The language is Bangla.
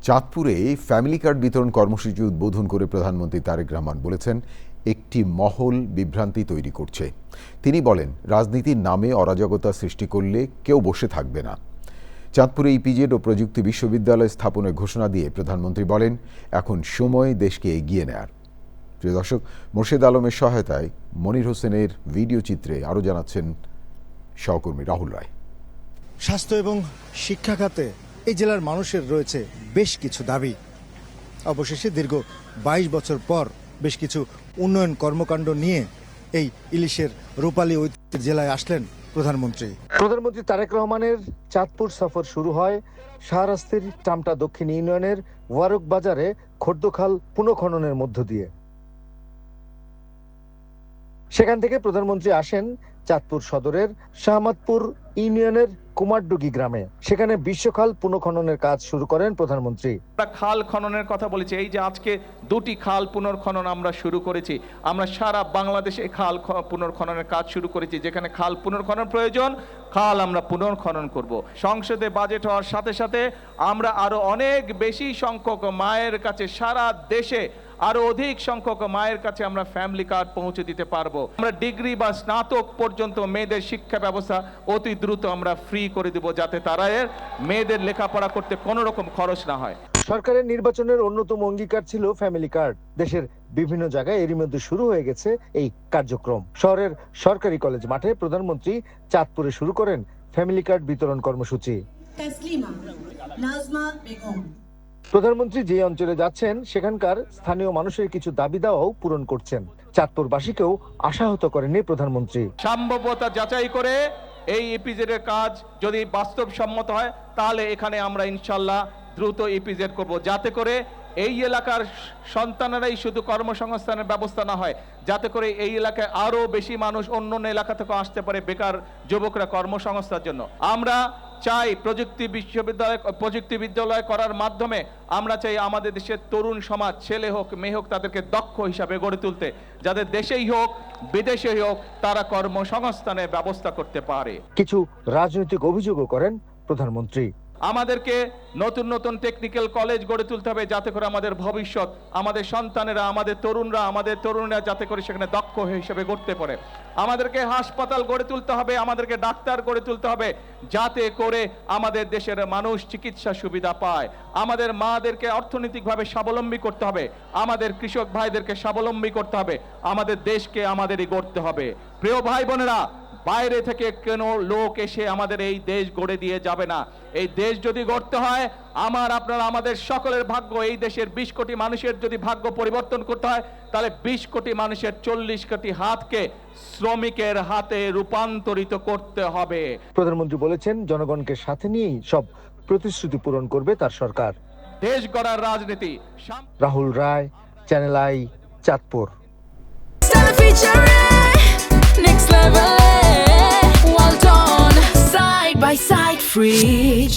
চাঁদপুরে ফ্যামিলি কার্ড বিতরণ কর্মসূচি উদ্বোধন করে প্রধানমন্ত্রী তারেক রহমান বলেছেন, একটি মহল বিভ্রান্তি তৈরি করছে। তিনি বলেন, রাজনীতির নামে অরাজকতা সৃষ্টি করলে কেউ বসে থাকবে না। চাঁদপুরে ইপিজেড ও প্রযুক্তি বিশ্ববিদ্যালয় স্থাপনের ঘোষণা দিয়ে প্রধানমন্ত্রী বলেন, এখন সময় দেশকে এগিয়ে নেয়ার। প্রিয় দর্শক, মোর্শেদ আলমের সহায়তায় মনির হোসেনের ভিডিও চিত্রে আরও জানাচ্ছেন সহকর্মী রাহুল রায়। স্বাস্থ্য এবং শিক্ষা খাতে এই জেলার মানুষের রয়েছে বেশ কিছু দাবি। অবশেষে দীর্ঘ ২২ বছর পর বেশ কিছু উন্নয়ন কর্মকাণ্ড নিয়ে এই ইলিশের রূপালী ঐতিহ্যের জেলায় আসলেন প্রধানমন্ত্রী তারেক রহমানের চাঁদপুর সফর শুরু হয় শাহরাস্তির টামটা দক্ষিণ ইউনিয়নের ওয়ারক বাজারে খর্দখাল পুনঃখননের মধ্য দিয়ে। সেখান থেকে প্রধানমন্ত্রী আসেন চাঁদপুর সদরের শাহমাদপুর ইউনিয়নের কুমারডুগি গ্রামে। সেখানে বিশ্বখাল পুনঃখননের কাজ শুরু করেন প্রধানমন্ত্রী। খাল খননের কথা বলেছি, এই যে আজকে 2টি খাল পুনর্খনন আমরা শুরু করেছি। আমরা সারা বাংলাদেশে খাল পুনর্খননের কাজ শুরু করেছি। যেখানে খাল পুনর্খনন প্রয়োজন, খাল আমরা পুনর্খনন করব। সংসদে বাজেট হওয়ার সাথে সাথে আমরা আরো অনেক বেশি সংখ্যক মায়ের কাছে, সারা দেশে আরো অধিক সংখ্যক মায়ের কাছে আমরা ফ্যামিলি কার্ড পৌঁছে দিতে পারবো। আমরা ডিগ্রি বা স্নাতক পর্যন্ত মেয়েদের শিক্ষা ব্যবস্থা অতি দ্রুত আমরা ফ্রি করে দেব, যাতে তারা মেয়েদের লেখাপড়া করতে কোনো রকম খরচ না হয়। সরকারের নির্বাচনের অন্যতম অঙ্গীকার ছিল ফ্যামিলি কার্ড। দেশের বিভিন্ন জায়গায় এরই মধ্যে শুরু হয়ে গেছে এই কার্যক্রম। শহরের সরকারি কলেজ মাঠে প্রধানমন্ত্রী চাঁদপুরে শুরু করেন ফ্যামিলি কার্ড বিতরণ কর্মসূচি। প্রধানমন্ত্রী যে অঞ্চলে যাচ্ছেন সেখানকার স্থানীয় মানুষের কিছু দাবি দাওয়াও পূরণ করছেন। চাঁদপুরবাসীকেও আশাহত করেননি প্রধানমন্ত্রী। সম্ভাব্যতা যাচাই করে এই ইপিজেড এর কাজ যদি বাস্তবসম্মত হয়, তাহলে এখানে আমরা ইনশাল্লাহ দ্রুত ইপিজেড করব, যাতে করে এই এলাকার সন্তানেরাই শুধু কর্মসংস্থানের ব্যবস্থা না হয়, যাতে করে এই এলাকায় আরো বেশি মানুষ অন্য এলাকা থেকে আসতে পারে বেকার যুবকরা কর্মসংস্থানের জন্য। আমরা চাই প্রযুক্তি বিদ্যালয় করার মাধ্যমে আমরা চাই আমাদের দেশের তরুণ সমাজ, ছেলে হোক মেয়ে হোক, তাদেরকে দক্ষ হিসাবে গড়ে তুলতে, যাদের দেশেই হোক বিদেশেই হোক তারা কর্মসংস্থানের ব্যবস্থা করতে পারে। কিছু রাজনৈতিক অভিযোগও করেন প্রধানমন্ত্রী। আমাদেরকে নতুন নতুন টেকনিক্যাল কলেজ গড়ে তুলতে হবে, যাতে করে আমাদের ভবিষ্যৎ, আমাদের সন্তানেরা, আমাদের তরুণরা যাতে করে সেখানে দক্ষ হিসেবে গড়তে পারে। আমাদেরকে হাসপাতাল গড়ে তুলতে হবে, আমাদেরকে ডাক্তার গড়ে তুলতে হবে, যাতে করে আমাদের দেশের মানুষ চিকিৎসা সুবিধা পায়। আমাদের মাদেরকে অর্থনৈতিকভাবে স্বাবলম্বী করতে হবে, আমাদের কৃষক ভাইদেরকে স্বাবলম্বী করতে হবে, আমাদের দেশকে আমাদেরই গড়তে হবে। প্রিয় ভাই বোনেরা, বাইরে থেকে কোনো লোক এসে আমাদের এই দেশ গড়ে দিয়ে যাবে না। এই দেশ যদি গড়তে হয়, আমাদের সকলের ভাগ্য, এই দেশের 20 কোটি মানুষের যদি ভাগ্য পরিবর্তন করতে হয়, তাহলে 20 কোটি মানুষের 40 কোটি হাতকে শ্রমিকের হাতে রূপান্তরিত করতে হবে। প্রধানমন্ত্রী বলেছেন, জনগণকে সাথে নিয়েই সব প্রতিশ্রুতি পূরণ করবে তার সরকার। দেশ গড়ার রাজনীতি। Rahul Roy, channel I, Chandpur. Next level, well done, side by side, fridge.